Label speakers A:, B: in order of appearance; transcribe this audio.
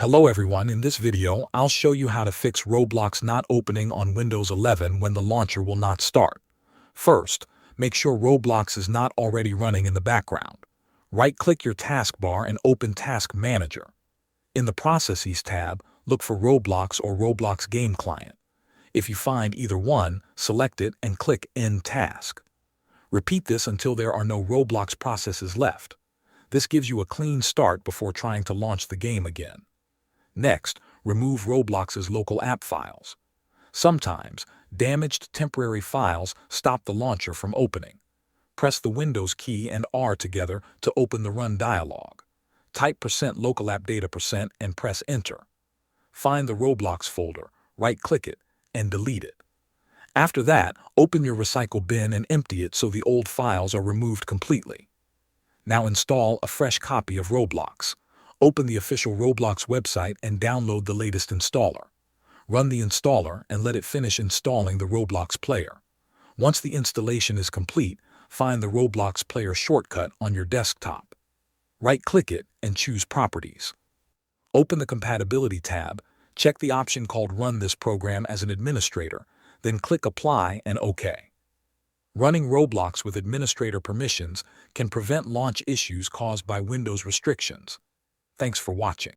A: Hello everyone, in this video I'll show you how to fix Roblox not opening on Windows 11 when the launcher will not start. First, make sure Roblox is not already running in the background. Right-click your taskbar and open Task Manager. In the Processes tab, look for Roblox or Roblox Game Client. If you find either one, select it and click End Task. Repeat this until there are no Roblox processes left. This gives you a clean start before trying to launch the game again. Next, remove Roblox's local app files. Sometimes, damaged temporary files stop the launcher from opening. Press the Windows key and R together to open the Run dialog. Type %local app data % and press Enter. Find the Roblox folder, right-click it, and delete it. After that, open your recycle bin and empty it so the old files are removed completely. Now install a fresh copy of Roblox. Open the official Roblox website and download the latest installer. Run the installer and let it finish installing the Roblox player. Once the installation is complete, find the Roblox player shortcut on your desktop. Right-click it and choose Properties. Open the Compatibility tab, check the option called Run this program as an administrator, then click Apply and OK. Running Roblox with administrator permissions can prevent launch issues caused by Windows restrictions. Thanks for watching.